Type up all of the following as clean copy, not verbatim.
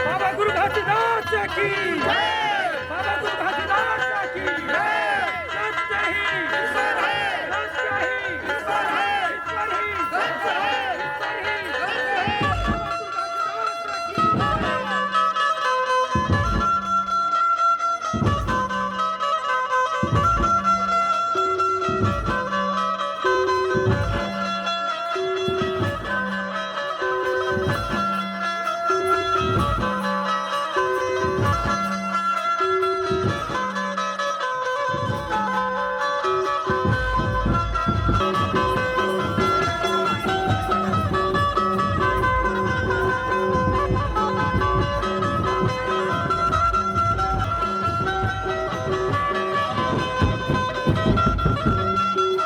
बाबा गुरु घासीदास की जय। बाबा गुरु घासीदास की जय। सत्य ही ईश्वर है, सत्य ही ईश्वर है, ईश्वर ही सत्य है, ईश्वर ही सत्य है। बाबा गुरु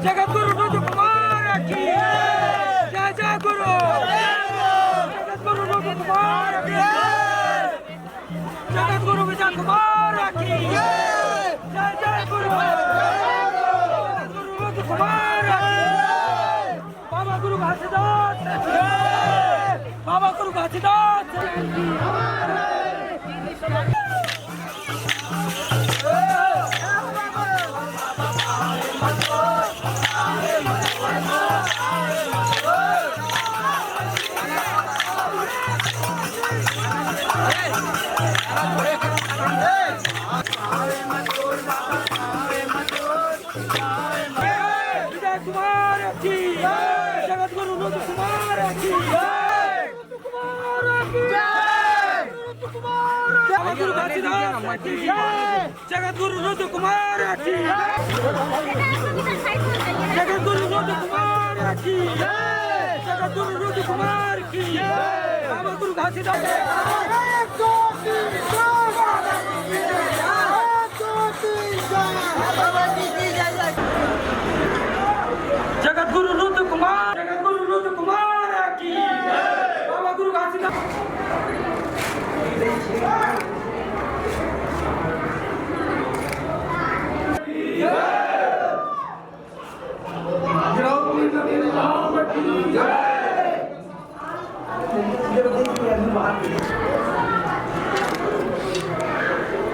जगद्गुरु रुद्र कुमार की जय जय गुरु जगद्गुरु रुद्र कुमार की जगद्गुरु विजय कुमार की जय जय गुरु जगद्गुरु रुद्र कुमार की बाबा गुरु घासीदास बाबा गुरु घासीदास विजय कुमार की जगद्गुरु रुद्र कुमार की गुरु घासीदास की जगद्गुरु रुद्र कुमार की जगद्गुरु रुद्र कुमार की जगद्गुरु रुद्र कुमार की बाबा गुरु घासीदास जगद्गुरु रुद्र कुमार की बाबा गुरु घासीदास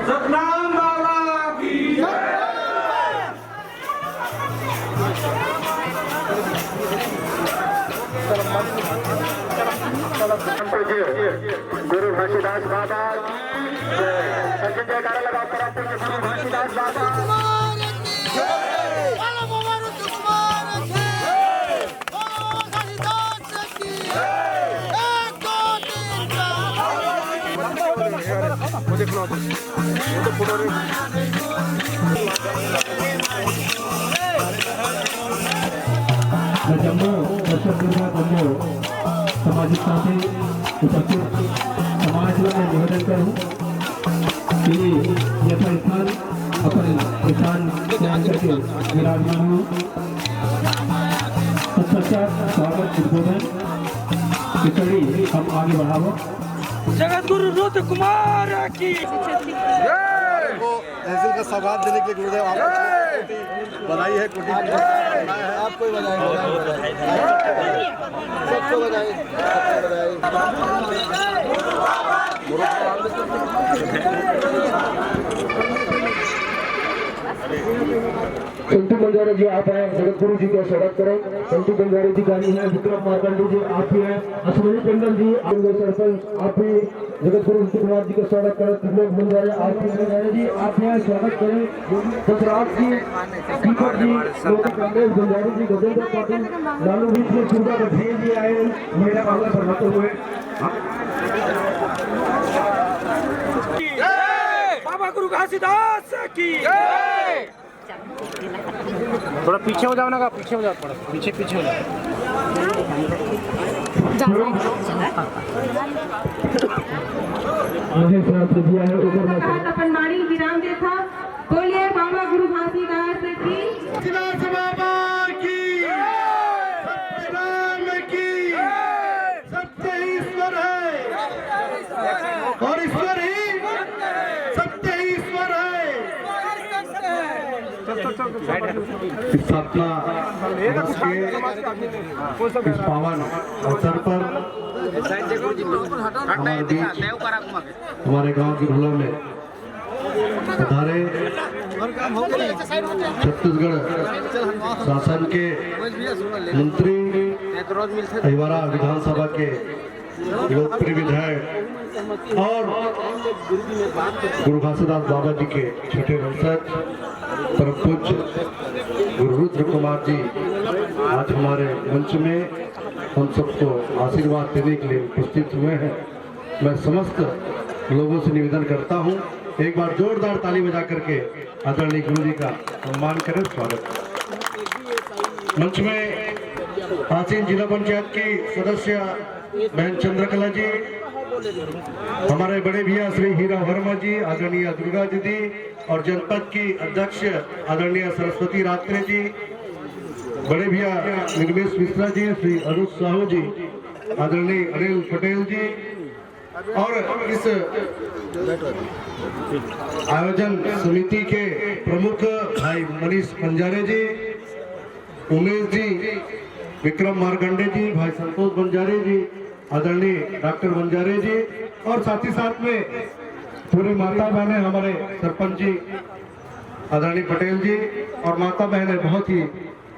सतनाम बाबा की गुरु घासीदास बाबा संजय जयकारा लगा कर आपके गुरु घासीदास बाबा जम्मू जम्मू सामाजिक साथी उपस्थित समाज में निवेदन करूं कि यथा स्थान अपन स्थान त्याग करके विराजमान हूँ तत्पश्चात स्वागत उद्बोधन की कड़ी हम आगे बढ़ावो। जगद्गुरु रुद्र कुमार की तहसील का सौगात देने के लिए गुरुदेव आपको बधाई है कोटि आपको ही बधाई सबको बधाई संतू बंजारे जी आप हैं, जगतगुरु जी का स्वागत करें। संतू बंजारे जी गाड़ी है, विक्रम मार्कंडी जी आप भी हैं, अश्विनी टंडन जी आप सरपंच आप भी जगतगुरु कुमार जी का स्वागत करें। त्रिलोक बंजारे आप भी जी आप हैं, स्वागत करें। सतराज जी दीपक जी कांग्रेस बंजारे जी गजेंद्र पाटिल लालू भी सुविधा बघेल जी आए मेरा मामला फरमाते हुए बाबा गुरु घासीदास की थोड़ा पीछे हो जाओ ना, पीछे हो जाओ, थोड़ा पीछे पीछे हो जाओ। अपन वाणी विराम देता बोलिए बाबा गुरु घासीदास की बाबा की सत्यनाम की सत्य ईश्वर है और ईश्वर ही सत्य ईश्वर है। स्थापना इस पावन अवसर पर हमारे बीच हमारे गांव की ढोला में पधारे छत्तीसगढ़ शासन के मंत्री, अहिवारा विधानसभा के लोकप्रिय विधायक और गुरु घासीदास बाबा जी के छठे वंशज परम पूज्य गुरु रुद्र कुमार जी आज हमारे मंच में हम सबको आशीर्वाद देने के लिए उपस्थित हुए हैं। मैं समस्त लोगों से निवेदन करता हूं, एक बार जोरदार ताली बजा करके आदरणीय गुरु जी का सम्मान करें, स्वागत करें। मंच में आसीन जिला पंचायत की सदस्य बहन चंद्रकला जी, हमारे बड़े भैया श्री हीरा वर्मा जी, आदरणीय दुर्गा दीदी और जनपद की अध्यक्ष आदरणीय सरस्वती रात्रे जी, बड़े भैया निर्मेश मिश्रा जी, श्री अरुण साहू जी, आदरणीय अनिल पटेल जी और इस आयोजन समिति के प्रमुख भाई मनीष बंजारे जी, उमेश जी, विक्रम मारकंडे जी, भाई संतोष बंजारे जी, आदरणीय डॉक्टर बंजारे जी और साथ ही साथ में पूरी माता बहनें, हमारे सरपंच जी आदरणीय पटेल जी और माता बहनें बहुत ही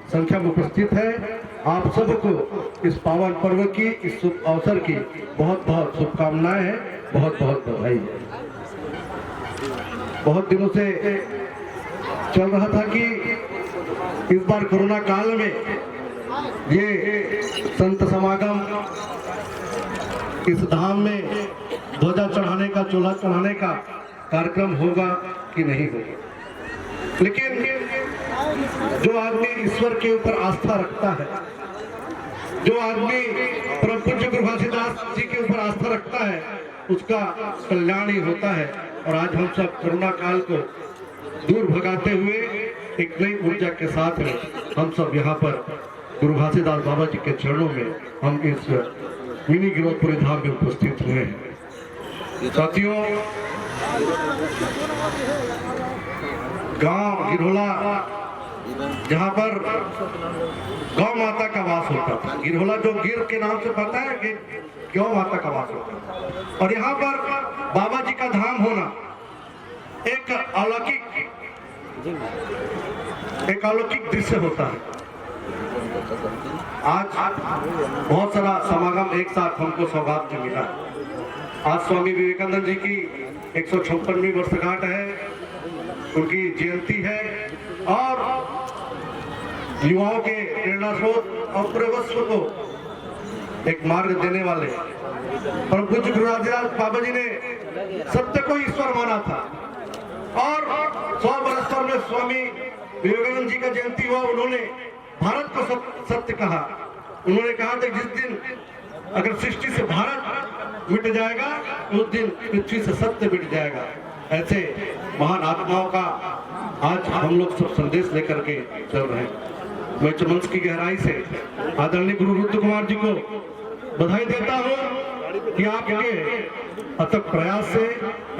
संख्या में उपस्थित है। आप सबको इस पावन पर्व की, इस शुभ अवसर की बहुत बहुत शुभकामनाएं हैं, बहुत बहुत बधाई है। बहुत दिनों से चल रहा था कि इस बार कोरोना काल में ये संत समागम इस धाम में ध्वजा चढ़ाने का, चोला चढ़ाने का कार्यक्रम होगा कि नहीं होगा, लेकिन जो आदमी ईश्वर के ऊपर आस्था रखता है, जो आदमी परम पूज्य गुरु घासीदास जी के ऊपर आस्था रखता है, उसका कल्याण ही होता है। और आज हम सब कोरोना काल को दूर भगाते हुए एक नई ऊर्जा के साथ में हम सब यहाँ पर गुरु घासीदास बाबा जी के चरणों में हम इस मिनी गिरोधपुरी धाम में उपस्थित हुए हैं। साथियों, गांव गिरोला जहाँ पर गौ माता का वास होता था, गिरोला जो गिर के नाम से पता है कि गौ माता का वास होता था, और यहाँ पर बाबा जी का धाम होना एक अलौकिक दृश्य होता है। आज बहुत सारा समागम एक साथ हमको सौभाग्य मिला। आज स्वामी विवेकानंद जी की 156वीं वर्षगांठ है, उनकी जयंती है और युवाओं के प्रेरणा स्रोत और पूर्वस्व को एक मार्ग देने वाले परम पूज्य गुरु घासीदास बाबा जी ने सत्य को ईश्वर माना था और 100 वर्ष पर में स्वामी विवेकानंद जी का जयंती हुआ, उन्होंने भारत को सत्य कहा। उन्होंने कहा था जिस दिन अगर सृष्टि से भारत मिट जाएगा उस दिन पृथ्वी से सत्य मिट जाएगा। ऐसे महान आत्माओं का आज हम लोग सब संदेश लेकर के चल रहे हैं। मैं मंच की गहराई से आदरणीय गुरु रुद्र कुमार जी को बधाई देता हूँ कि आपके अथक प्रयास से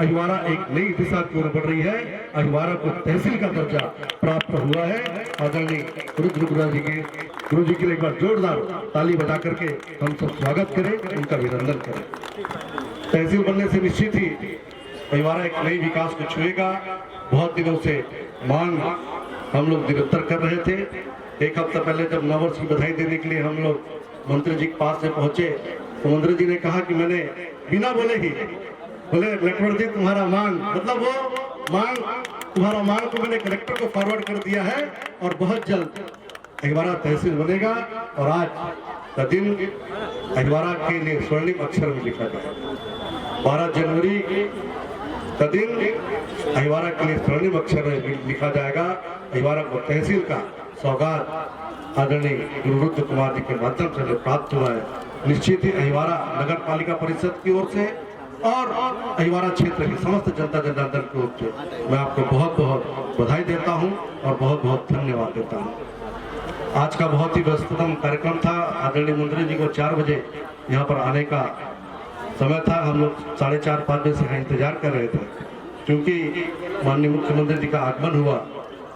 अहिवारा एक नई दिशा की ओर बढ़ रही है। अहिवारा को तहसील का दर्जा प्राप्त हुआ है। आदरणीय रुद्र गुरु जी के लिए एक बार जोरदार ताली बजा करके हम सब स्वागत करें, उनका अभिनंदन करें। तहसील बनने से निश्चित ही अहिवारा एक नई विकास को छुएगा। बहुत दिनों से मांग हम लोग निरंतर कर रहे थे। एक हफ्ता पहले जब नववर्ष की बधाई देने के लिए हम लोग मंत्री जी के पास से पहुंचे तो मंत्री जी ने कहा कि मैंने बिना बोले ही बोले लक्ष्मण जी तुम्हारा मांग, मतलब वो मांग, तुम्हारा मांग को मैंने कलेक्टर को फॉरवर्ड कर दिया है और बहुत जल्द अहिवारा तहसील बनेगा। और आज का दिन अहिवारा के लिए स्वर्णिम अक्षर में लिखा गया। 12 जनवरी का दिन अहिवारा के लिए स्वर्णिम अक्षर में लिखा जाएगा। अहिवारा को तहसील का सौगात आदरणीय गुरु रुद्र कुमार जी के माध्यम से प्राप्त हुआ है। निश्चित ही अहिवारा नगर पालिका परिषद की ओर से और अहिवारा क्षेत्र की समस्त जनता जनार्दन की ओर से मैं आपको बहुत बहुत बधाई देता हूं और बहुत बहुत धन्यवाद देता हूं। आज का बहुत ही व्यस्ततम कार्यक्रम था। आदरणीय मंत्री जी को 4 बजे यहाँ पर आने का समय था। हम लोग 4:30-5 बजे से यहाँ इंतजार कर रहे थे, क्योंकि माननीय मुख्यमंत्री जी का आगमन हुआ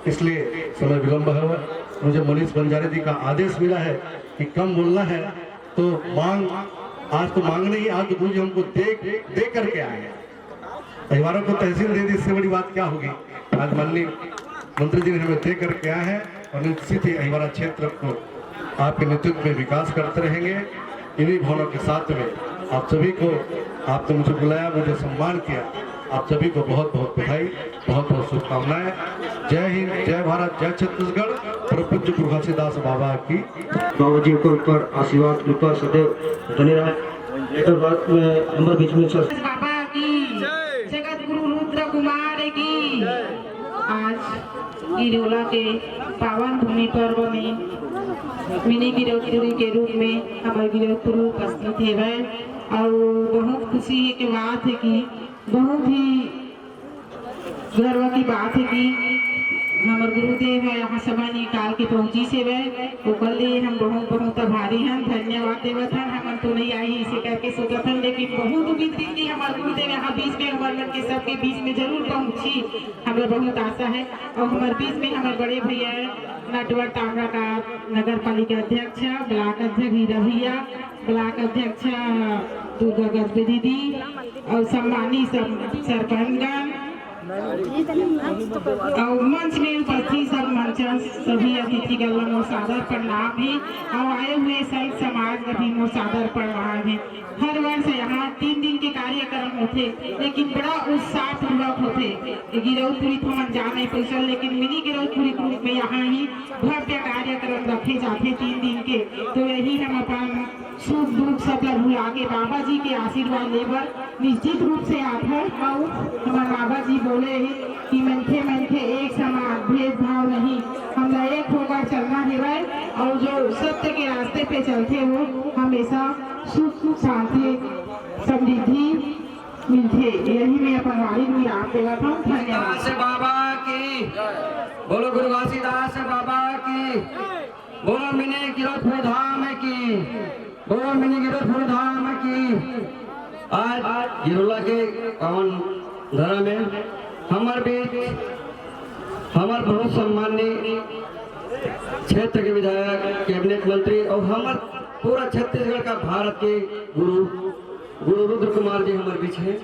इसलिए समय विलम्ब हुआ। मुझे मनीष बंजारे जी का आदेश मिला है कि कम बोलना है तो मांग आज तो मांगने ही, आज तो गुरु जी हमको दे करके आए हैं। परिवारों को तहसील दे दी, इससे बड़ी बात क्या होगी। आज माननीय मंत्री जी ने हमें दे करके आए हैं और निश्चित ही अहिवारा क्षेत्र को आपके नेतृत्व में विकास करते रहेंगे। इन्हीं भावनाओं के साथ में आप सभी को, आपने मुझे बुलाया, मुझे सम्मान किया, आप सभी को बहुत बहुत बधाई, बहुत बहुत शुभकामनाएं। जय हिंद, जय भारत, जय छत्तीसगढ़। प्रपूज्य गुरु घासीदास बाबा की। बाबा जी के ऊपर आशीर्वाद कृपा सदैव बने रहे। एक बात में हमारे बीच में सर बाबा की, जगत गुरु रुद्र कुमार की। आज गिरोला के पावन भूमि पर्व में मिनी गिरौतपुरी के रूप में हमारे गिरौतपुर उपस्थित है और बहुत खुशी है की बात है कि बहुत ही गर्व की बात है कि हमारे गुरुदेव यहाँ समय निकाल के पहुंची से वह ओकर लिए हम बहुत बहुत आभारी हैं, धन्यवाद देवत हैं। हम तो नहीं आई इसे करके सोचत हैं, लेकिन बहुत उम्मीद थी कि हमारे गुरुदेव यहाँ बीच में हमारे के सबके बीच में जरूर पहुंची। हमें बहुत आशा है और हमारे बीच में हमारे बड़े भैया नटवर तामरा का नगर पालिका अध्यक्ष, ब्लॉक अध्यक्ष हीरा भैया, ब्लॉक अध्यक्ष दुर्गा गजबे दीदी और सम्मानित सरपंचगण और मंच में उपस्थित सब मंच सभी अतिथिगण को सादर प्रणाम भी और आए हुए संत समाज का भी सादर प्रणाम है। हर वर्ष यहाँ 3 दिन के कार्यक्रम होते, लेकिन बड़ा उत्साह पूर्वक होते। गिरौतपुरी तो हम जा नहीं पैसा, लेकिन मिनी गिरौतपुरी ग्रुप में यहाँ ही भव्य कार्यक्रम रखे जाते 3 दिन के। तो यही हम अपन सुख दुख सब भुला के बाबा जी के आशीर्वाद लेकर निश्चित रूप से आते। और हमारे बाबा जी बोले कि मनखे मनखे एक समान, भेदभाव नहीं, हम एक होकर चलना है और जो सत्य के रास्ते पे चलते हो हमेशा सुख शांति समृद्धि मिलते। यही मैं अपन वाणी में आप देगा था। धन्यवाद। बाबा की बोलो, गुरु घासीदास बाबा की बोलो, मिनी गिरौतपुर धाम की बोलो, मिनी गिरौतपुर धाम की। आज गिरोला के पावन धरा में हमारे बीच हमारे बहुत सम्माननीय क्षेत्र के विधायक, कैबिनेट मंत्री और हमारे पूरा छत्तीसगढ़ का भारत के गुरु रुद्र कुमार जी हमारे बीच हैं।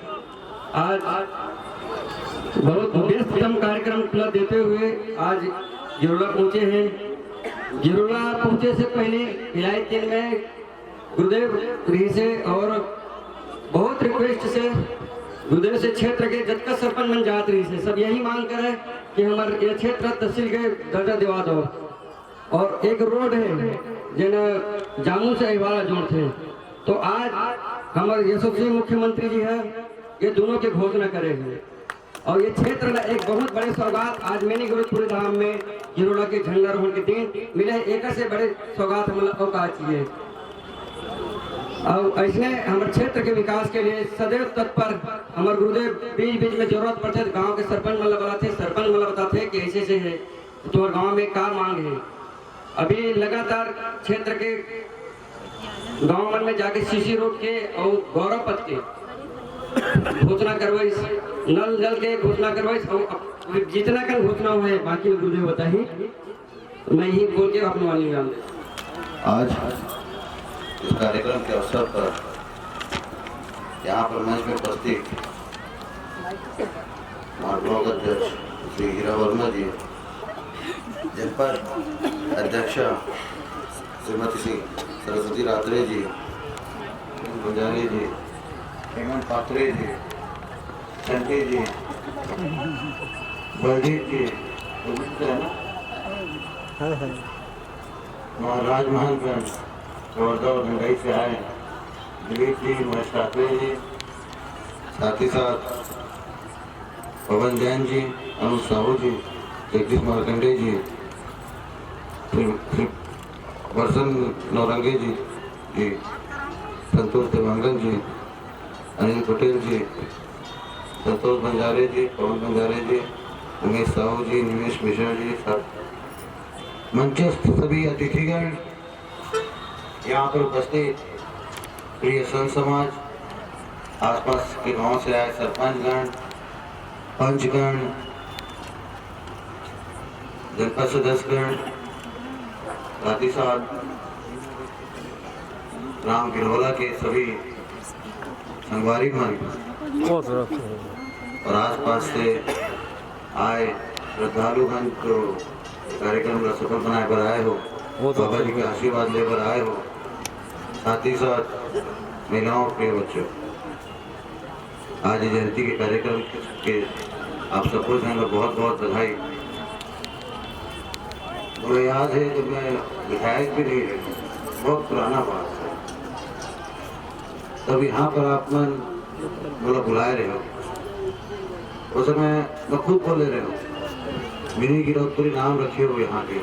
आज बहुत व्यस्ततम कार्यक्रम देते हुए आज गिरोला पहुंचे हैं। गिरोला पहुंचे से पहले भिलाई 3 में गुरुदेव गृह से और बहुत रिक्वेस्ट से गुरुदेव से क्षेत्र के जतका सरपंच बन जात रही से सब यही मांग करे कि हमारे ये क्षेत्र तहसील के दर्जा दिवा दो। और एक रोड है जिन जामू से अहिवारा जोड़ते, तो आज हमारे यशस्वी मुख्यमंत्री जी है, ये दोनों के घोषणा करे हैं और ये क्षेत्र में एक बहुत बड़े सौगात आज मिनी गिरौतपुर धाम में गिरोला के झंडारोहण के दिन मिले। एक से बड़े सौगात हम लोग का चाहिए और इसने हमारे क्षेत्र के विकास के लिए सदैव तत्पर। हमारे गुरुदेव बीच बीच में जरूरत पड़ते गांव के सरपंच मतलब बताते, सरपंच मतलब बताते कि ऐसे से है तो गांव में क्या मांग है। अभी लगातार क्षेत्र के गांव मन में जाके सीसी रोड के और गौरव पथ के घोषणा करवाई, नल जल के घोषणा करवाई और जितना का घोषणा हुआ है बाकी गुरुदेव बताइए, मैं यही बोल के अपने वाली में आज इस कार्यक्रम के अवसर पर यहाँ पर मंच में उपस्थित ब्लॉक अध्यक्ष श्री हीरा वर्मा जी, जनपद अध्यक्ष श्रीमती श्री सरस्वती रात्रे जी, गुंजारी जी, हेमंत पात्रे जी, चंडी जी, बलदीप जी, राजमहलगंज वर्धा और गंगाई से आए, दिलीप जी, महेश ठाकरे जी, साथ ही साथ पवन जैन जी, अनुज साहू जी, जगदीश मार्कंडे जी, वर्षन नौरंगे जी, संतोष देवांगन जी, अनिल पटेल जी, संतोष बंजारे जी, पवन बंजारे जी, उमेश साहू जी, निमेश मिश्रा जी, मंचस्थ सभी अतिथिगण, यहाँ पर उपस्थित प्रिय संत समाज, आसपास के गांव से आए सरपंचगण, पंचगण, जनपद सदस्यगण, साथ ही साथ राम गिरोला के सभी संगवारी मन और आसपास से आए श्रद्धालुगण को कार्यक्रम का सफल बनाए पर आए हो, बाबा जी के आशीर्वाद लेकर आए हो, साथ ही साथ महिलाओं के बच्चों, आज जयंती के कार्यक्रम के आप सबको बहुत बहुत बधाई। मुझे याद है जब मैं विधायक भी नहीं रहा, बहुत पुराना बात है, तब यहाँ पर आप मन बोला बुलाए रहे हो, उस समय मैं खुद बोले रहे हो मिनी गिरौदपुरी नाम रखे हो यहाँ के,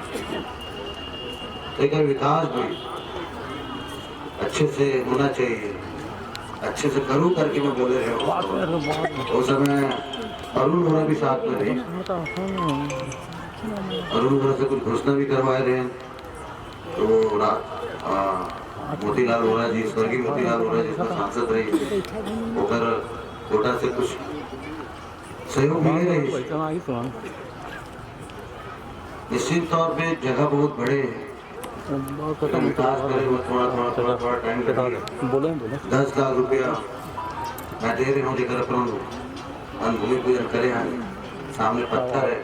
लेकिन विकास भी अच्छे से होना चाहिए, अच्छे से करूँ करके मैं बोले रहे हो। उस समय अरुण बोरा भी साथ में रहे, अरुण बोरा से कुछ घोषणा भी करवाए रहे, तो मोतीलाल वोरा जी, स्वर्गीय मोतीलाल वोरा जी सांसद रही होकर कोटा से कुछ सहयोग मिले रही। निश्चित तौर पे जगह बहुत बड़े है, विकास करे वो थोड़ा टाइम बोले 10 लाख रुपया मैं दे रही हूँ, लेकर अपन भूमि पूजन करे हैं, सामने पत्थर है,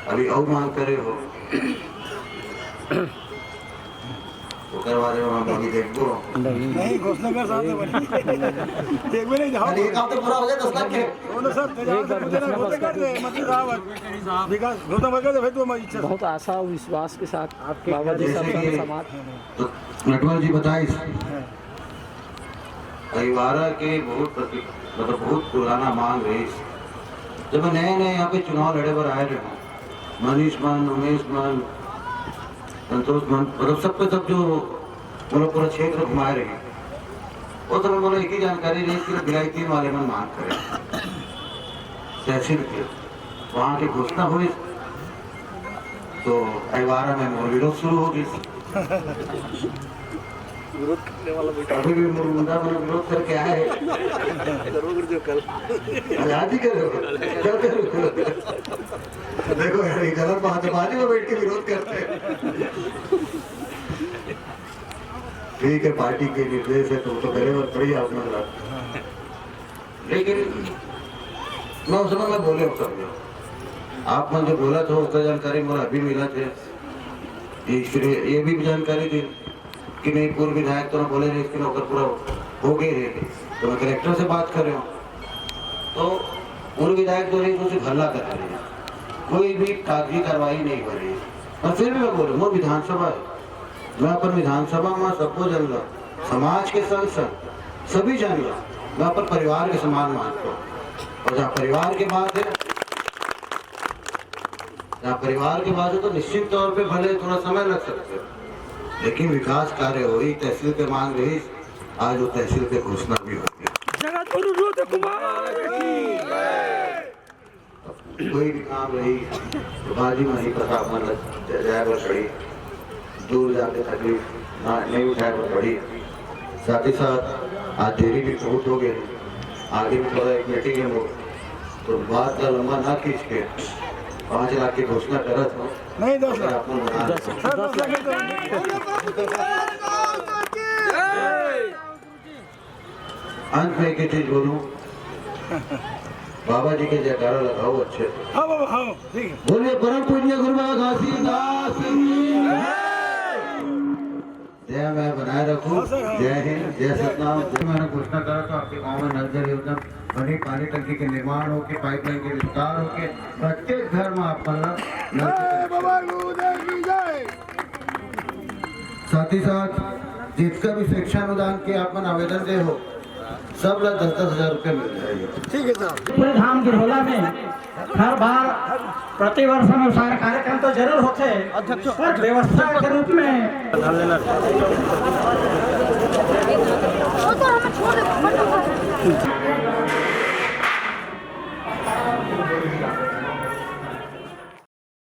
अभी और मांग करे हो वो करवा रहे हो, हम अभी देखो नहीं घोषणा कर साथ में देख भी नहीं जाओ, एक काम तो पूरा हो गया 10 लाख के विकास घोषणा कर दे भाई, तू हमारी इच्छा बहुत आशा और विश्वास के साथ आपके बाबा जी सब समाज तो नटवर जी बताइए परिवार के मतलब बहुत पुराना मांग रही। जब मैं नए यहाँ पे चुनाव लड़े पर आए रहे, मनीष मान, उमेश मान, संतोष मान, मतलब सब पे सब जो मतलब पूरा क्षेत्र घुमाए रहे, वो तो मैं बोला एक ही जानकारी रही कि विलायती वाले मन मांग करें तहसील के, वहाँ की घोषणा हुई तो अखबार में मोर विरोध शुरू हो गई। अभी भी मुंडा में विरोध करके आए, आजादी करो देखो यार, ये गलत बात है, बाजू में बैठ के विरोध करते हैं। ठीक है, पार्टी के निर्देश है तो करे और बढ़िया अपना लगा, लेकिन मैं उस समय मैं बोले सब आप मन जो बोला था उसका जानकारी मुझे अभी मिला थे, ये भी जानकारी थी कि नहीं पूर्व विधायक तो ना बोले रहे इसके नौकर पूरा हो गए रहे, तो मैं कलेक्टर से बात कर रहा हूँ, तो पूर्व विधायक तो रही तो हल्ला कर रहे हैं, कोई भी कागजी कार्रवाई नहीं हो रही। और फिर भी मैं बोलूँ वो विधानसभा है, मैं अपन विधानसभा में सबको जान ला, समाज के संसद सभी जान ला, मैं अपन परिवार के समान मानता हूँ, और जहाँ परिवार के बात है, जहाँ परिवार की बात है तो निश्चित तौर पे भले थोड़ा समय लग सकता है, लेकिन विकास कार्य हो रही, तहसील के मांग रही, आज वो तहसील के घोषणा भी हो गई। कोई भी काम रही तो बाजी में ही प्रताप मन जाए पर पड़ी, दूर जाके तकलीफ नहीं उठाए पर पड़ी, साथ ही साथ आज देरी भी बहुत हो गई, आगे भी थोड़ा एक मीटिंग है वो, तो बात का लंबा ना खींच के 5 लाख की घोषणा करा था, नहीं 10 लाख अंत में एक चीज बोलूं, बाबा जी के जयकारा लगाओ अच्छे से। हाँ बाबा हाँ ठीक है, बोलिए परम पूज्य गुरु बाबा घासीदास जय, मैं बनाए रखूं, जय हिंद, जय सतनाम। मैंने घोषणा करा तो आपके गांव में नल जल योजना बनी, पानी टंकी के निर्माण हो के, पाइपलाइन के विस्तार हो के, प्रत्येक घर में आप साथ ही साथ जिसका भी शिक्षा अनुदान के आप आवेदन दे हो, सब लोग 10-10 हजार रुपये मिल जाएंगे। ठीक है साहब। पूरे धाम गिरहोला में हर बार प्रतिवर्ष अनुसार कार्यक्रम तो जरूर होते हैं, व्यवस्था के रूप में